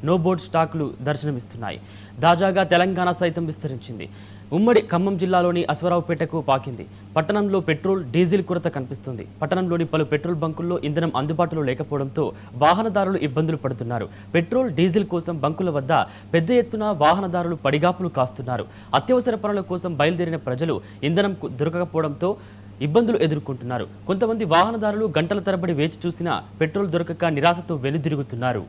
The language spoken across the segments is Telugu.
నో బోర్డ్ స్టాకులు దర్శనమిస్తున్నాయి. తాజాగా తెలంగాణ సైతం విస్తరించింది. ఉమ్మడి ఖమ్మం జిల్లాలోని అశ్వరావుపేటకు పాకింది. పట్టణంలో పెట్రోల్, డీజిల్ కొరత కనిపిస్తుంది. పట్టణంలోని పలు పెట్రోల్ బంకుల్లో ఇంధనం అందుబాటులో లేకపోవడంతో వాహనదారులు ఇబ్బందులు పడుతున్నారు. పెట్రోల్, డీజిల్ కోసం బంకుల వద్ద పెద్ద ఎత్తున వాహనదారులు పడిగాపులు కాస్తున్నారు. అత్యవసర పనుల కోసం బయలుదేరిన ప్రజలు ఇంధనం దొరకకపోవడంతో ఇబ్బందులు ఎదుర్కొంటున్నారు. కొంతమంది వాహనదారులు గంటల తరబడి వేచి చూసినా పెట్రోల్ దొరకక నిరాశతో వెనుదిరుగుతున్నారు.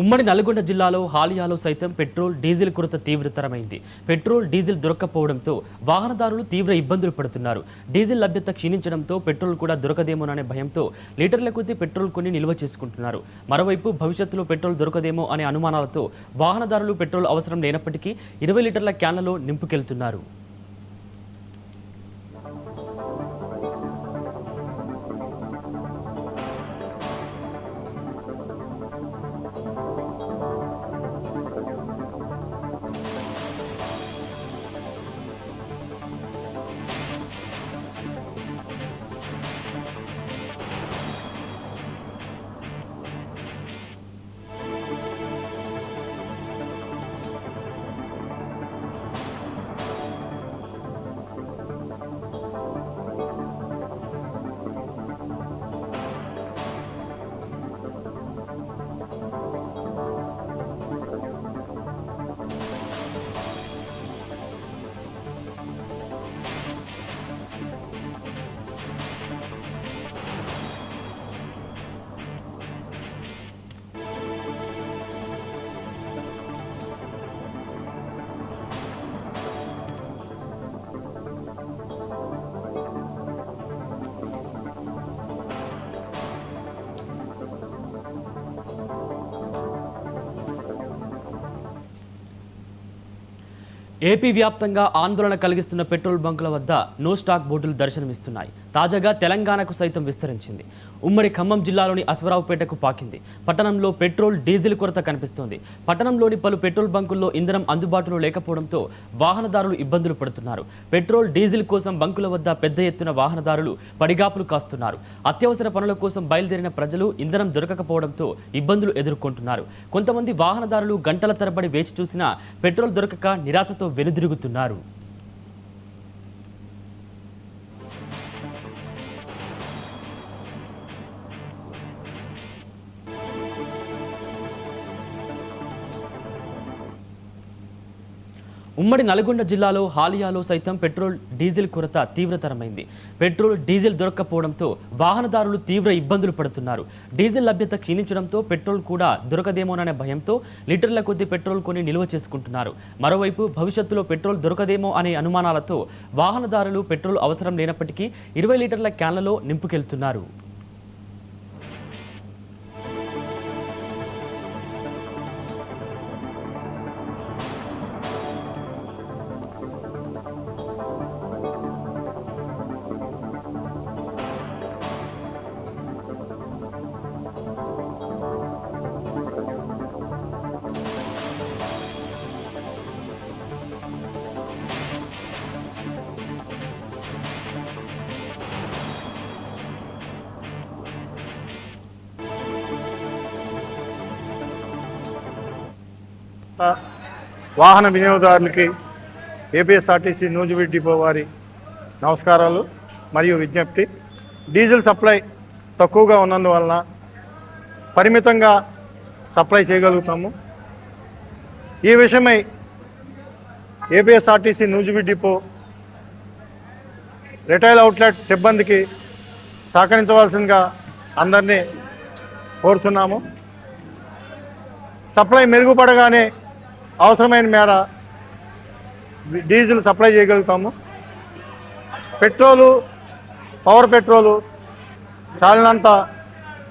ఉమ్మడి నల్గొండ జిల్లాలో హాలియాలో సైతం పెట్రోల్, డీజిల్ కొరత తీవ్రతరమైంది. పెట్రోల్, డీజిల్ దొరక్కపోవడంతో వాహనదారులు తీవ్ర ఇబ్బందులు పడుతున్నారు. డీజిల్ లభ్యత క్షీణించడంతో పెట్రోల్ కూడా దొరకదేమోననే భయంతో లీటర్ల కొద్దీ పెట్రోల్ కొని నిల్వ చేసుకుంటున్నారు. మరోవైపు భవిష్యత్తులో పెట్రోల్ దొరకదేమో అనే అనుమానాలతో వాహనదారులు పెట్రోల్ అవసరం లేనప్పటికీ 20 లీటర్ల క్యాన్లలో నింపుకెళ్తున్నారు. ఏపీ వ్యాప్తంగా ఆందోళన కలిగిస్తున్న పెట్రోల్ బంకుల వద్ద నో స్టాక్ బోర్డులు దర్శనమిస్తున్నాయి. తాజాగా తెలంగాణకు సైతం విస్తరించింది. ఉమ్మడి ఖమ్మం జిల్లాలోని అశ్వరావుపేటకు పాకింది. పట్టణంలో పెట్రోల్, డీజిల్ కొరత కనిపిస్తోంది. పట్టణంలోని పలు పెట్రోల్ బంకుల్లో ఇంధనం అందుబాటులో లేకపోవడంతో వాహనదారులు ఇబ్బందులు పడుతున్నారు. పెట్రోల్, డీజిల్ కోసం బంకుల వద్ద పెద్ద ఎత్తున వాహనదారులు పడిగాపులు కాస్తున్నారు. అత్యవసర పనుల కోసం బయలుదేరిన ప్రజలు ఇంధనం దొరకకపోవడంతో ఇబ్బందులు ఎదుర్కొంటున్నారు. కొంతమంది వాహనదారులు గంటల తరబడి వేచి చూసినా పెట్రోల్ దొరకక నిరాశతో వెనుదిరుగుతున్నారు. ఉమ్మడి నల్గొండ జిల్లాలో హాలియాలో సైతం పెట్రోల్, డీజిల్ కొరత తీవ్రతరమైంది. పెట్రోల్, డీజిల్ దొరక్కపోవడంతో వాహనదారులు తీవ్ర ఇబ్బందులు పడుతున్నారు. డీజిల్ లభ్యత క్షీణించడంతో పెట్రోల్ కూడా దొరకదేమోననే భయంతో లీటర్ల కొద్దీ పెట్రోల్ కొని నిల్వ చేసుకుంటున్నారు. మరోవైపు భవిష్యత్తులో పెట్రోల్ దొరకదేమో అనే అనుమానాలతో వాహనదారులు పెట్రోల్ అవసరం లేనప్పటికీ 20 లీటర్ల క్యాన్లలో నింపుకెళ్తున్నారు. వాహన వినియోగదారులకి ఏపీఎస్ఆర్టీసీ నూజివీడు డిపో వారి నమస్కారాలు మరియు విజ్ఞప్తి. డీజిల్ సప్లై తక్కువగా ఉన్నందువలన పరిమితంగా సప్లై చేయగలుగుతాము. ఈ విషయమై APSRTC Nuzvid depot retail outlet సిబ్బందికి సహకరించవలసిందిగా అందరినీ కోరుచున్నాము. సప్లై మెరుగుపడగానే అవసరమైన మేర డీజిల్ సప్లై చేయగలుగుతాము. పెట్రోలు, పవర్ పెట్రోలు చాలినంత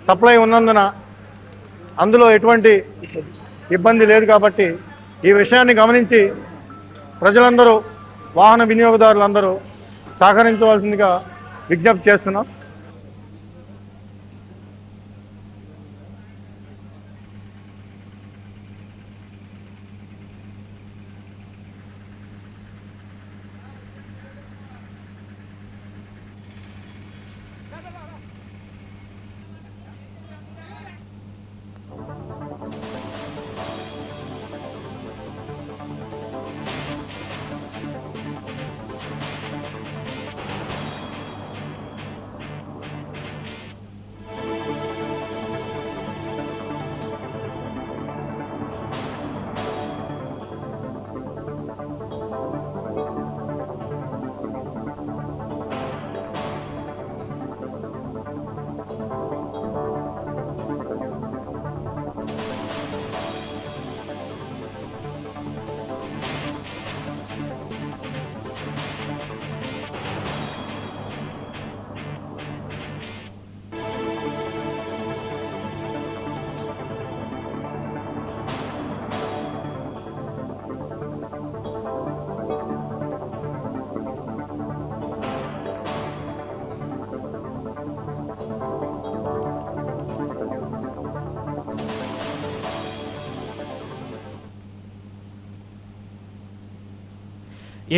సప్లై ఉన్నందున అందులో ఎటువంటి ఇబ్బంది లేదు. కాబట్టి ఈ విషయాన్ని గమనించి ప్రజలందరూ, వాహన వినియోగదారులందరూ సహకరించవలసిందిగా విజ్ఞప్తి చేస్తున్నాం.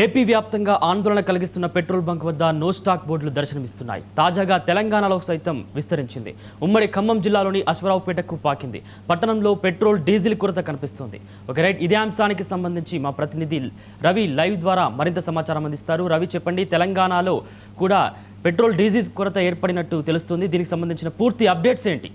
ఏపీ వ్యాప్తంగా ఆందోళన కలిగిస్తున్న పెట్రోల్ బంక్ వద్ద నో స్టాక్ బోర్డులు దర్శనమిస్తున్నాయి. తాజాగా తెలంగాణలో సైతం విస్తరించింది. ఉమ్మడి ఖమ్మం జిల్లాలోని అశ్వరావుపేటకు పాకింది. పట్టణంలో పెట్రోల్, డీజిల్ కొరత కనిపిస్తోంది. రైట్, ఇదే అంశానికి సంబంధించి మా ప్రతినిధి రవి లైవ్ ద్వారా మరింత సమాచారం అందిస్తారు. రవి, చెప్పండి, తెలంగాణలో కూడా పెట్రోల్, డీజిల్ కొరత ఏర్పడినట్టు తెలుస్తుంది. దీనికి సంబంధించిన పూర్తి అప్డేట్స్ ఏంటి?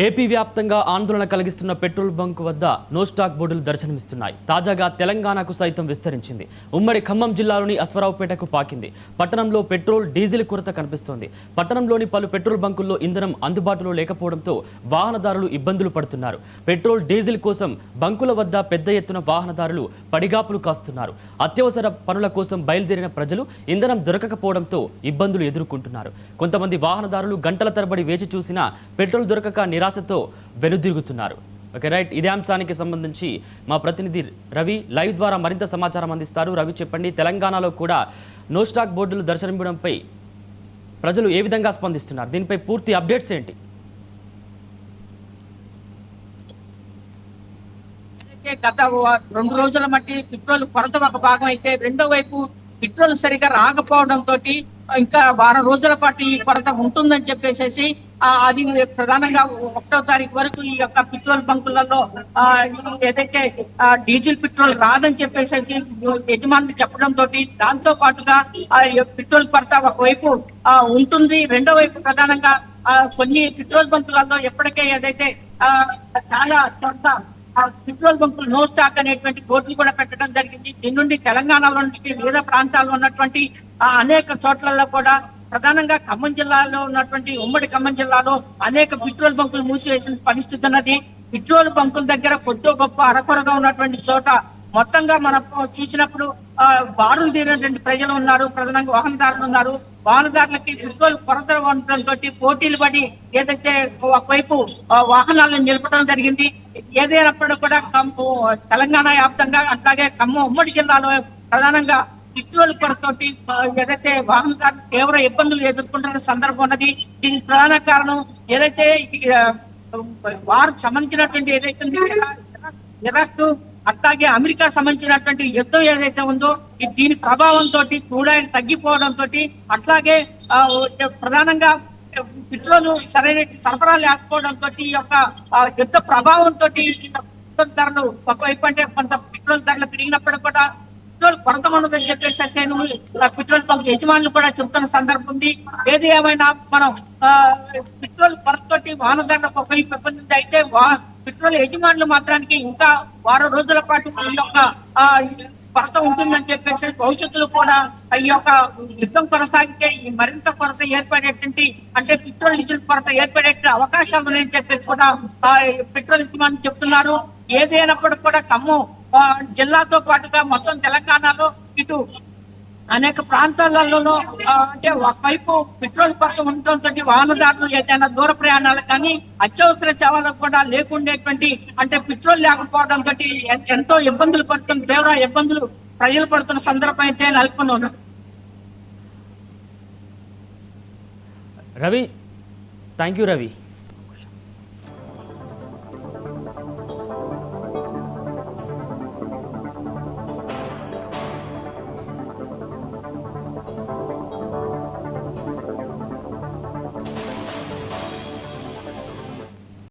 ఏపీ వ్యాప్తంగా ఆందోళన కలిగిస్తున్న పెట్రోల్ బంక్ వద్ద నో స్టాక్ బోర్డులు దర్శనమిస్తున్నాయి. తాజాగా తెలంగాణకు సైతం విస్తరించింది. ఉమ్మడి ఖమ్మం జిల్లాలోని అశ్వరావుపేటకు పాకింది. పట్టణంలో పెట్రోల్, డీజిల్ కొరత కనిపిస్తోంది. పట్టణంలోని పలు పెట్రోల్ బంకుల్లో ఇంధనం అందుబాటులో లేకపోవడంతో వాహనదారులు ఇబ్బందులు పడుతున్నారు. పెట్రోల్, డీజిల్ కోసం బంకుల వద్ద పెద్ద ఎత్తున వాహనదారులు పడిగాపులు కాస్తున్నారు. అత్యవసర పనుల కోసం బయలుదేరిన ప్రజలు ఇంధనం దొరకకపోవడంతో ఇబ్బందులు ఎదుర్కొంటున్నారు. కొంతమంది వాహనదారులు గంటల తరబడి వేచి చూసినా పెట్రోల్ దొరకక నిరాశతో వెనుదిరుగుతున్నారు. రైట్, ఇదే అంశానికి సంబంధించి మా ప్రతినిధి రవి లైవ్ ద్వారా మరింత సమాచారం అందిస్తారు. రవి, చెప్పండి, తెలంగాణలో కూడా నో స్టాక్ బోర్డులు దర్శనమివ్వడంపై ప్రజలు ఏ విధంగా స్పందిస్తున్నారు? దీనిపై పూర్తి అప్డేట్స్ ఏంటి? గత 2 రోజుల మట్టి పెట్రోల్ కొరత ఒక భాగం అయితే, రెండో వైపు పెట్రోల్ సరిగా రాకపోవడంతో ఇంకా వారం రోజుల పాటు ఈ కొరత ఉంటుందని చెప్పేసి అది ప్రధానంగా 1వ తారీఖు వరకు ఈ యొక్క పెట్రోల్ బంకులలో ఏదైతే డీజిల్ పెట్రోల్ రాదని చెప్పేసి యజమానులు చెప్పడంతో, దాంతో పాటుగా పెట్రోల్ కొరత ఒకవైపు ఉంటుంది, రెండో వైపు ప్రధానంగా కొన్ని పెట్రోల్ బంకులలో ఎప్పటికే ఏదైతే చాలా కొంత పెట్రోల్ బంకులు నో స్టాక్ అనేటువంటి బోర్డులు కూడా పెట్టడం జరిగింది. దీని నుండి తెలంగాణలో వివిధ ప్రాంతాల్లో ఉన్నటువంటి అనేక చోట్లలో కూడా, ప్రధానంగా ఖమ్మం జిల్లాలో ఉన్నటువంటి ఉమ్మడి ఖమ్మం జిల్లాలో అనేక పెట్రోల్ బంకులు మూసివేసిన పరిస్థితి ఉన్నది. పెట్రోల్ బంకుల దగ్గర కొద్దో గొప్ప అరకొరగా ఉన్నటువంటి చోట మొత్తంగా మనం చూసినప్పుడు బారులు తీరినటువంటి ప్రజలు ఉన్నారు, ప్రధానంగా వాహనదారులు ఉన్నారు. వాహనదారులకి పెట్రోల్ కొరత ఉండటంతో పోటీలు పడి ఏదైతే ఒకవైపు వాహనాలను నిలపడం జరిగింది. ఏదైనప్పటికీ కూడా తెలంగాణ వ్యాప్తంగా అట్లాగే ఖమ్మం ఉమ్మడి జిల్లాలో ప్రధానంగా పెట్రోల్ కొరతతోటి ఏదైతే వాహనదారులు తీవ్ర ఇబ్బందులు ఎదుర్కొంటున్న సందర్భం ఉన్నది. దీనికి ప్రధాన కారణం ఏదైతే వారు సంబంధించినటువంటి ఏదైతే ఇరాక్ అట్లాగే అమెరికా సంబంధించినటువంటి యుద్ధం ఏదైతే ఉందో దీని ప్రభావంతో క్రూడ్ ఆయిల్ తగ్గిపోవడంతో అట్లాగే ప్రధానంగా పెట్రోల్ సరైన సరఫరా లేకపోవడంతో ఈ యొక్క యుద్ధ ప్రభావంతో పెట్రోల్ ధరలు ఒకవైపు అంటే కొంత పెట్రోల్ ధరలు పెరిగినప్పుడు కూడా పెట్రోల్ కొరత ఉన్నదని చెప్పేసి పెట్రోల్ బంక్ యజమానులు కూడా చెబుతున్న సందర్భం ఉంది. ఏది ఏమైనా మనం పెట్రోల్ కొరతతోటి వాహనదారులకు ఒకవైపు ఇబ్బంది ఉంది. అయితే పెట్రోల్ యజమానులు మాత్రానికి ఇంకా వారం రోజుల పాటు ఈ యొక్క కొరత ఉంటుందని చెప్పేసి భవిష్యత్తులో కూడా ఈ యొక్క యుద్ధం కొనసాగితే ఈ మరింత కొరత ఏర్పడేటువంటి అంటే పెట్రోల్ డీజిల్ కొరత ఏర్పడే అవకాశాలు ఉన్నాయని చెప్పేసి కూడా పెట్రోల్ యజమానులు చెప్తున్నారు. ఏదైనప్పటికీ కూడా ఖమ్మం జిల్లాతో పాటుగా మొత్తం తెలంగాణలో ఇటు అనేక ప్రాంతాలలో అంటే ఒకవైపు పెట్రోల్ కొరత ఉండటంతో వాహనదారులు ఏదైనా దూర ప్రయాణాలు కానీ అత్యవసర సేవలకు కూడా లేకుండేటువంటి అంటే పెట్రోల్ లేకపోవడంతో ఎంతో ఇబ్బందులు పడుతున్న తీవ్ర ఇబ్బందులు ప్రజలు పడుతున్న సందర్భం అయితే నెలకొన్నాను. Ravi, thank you Ravi.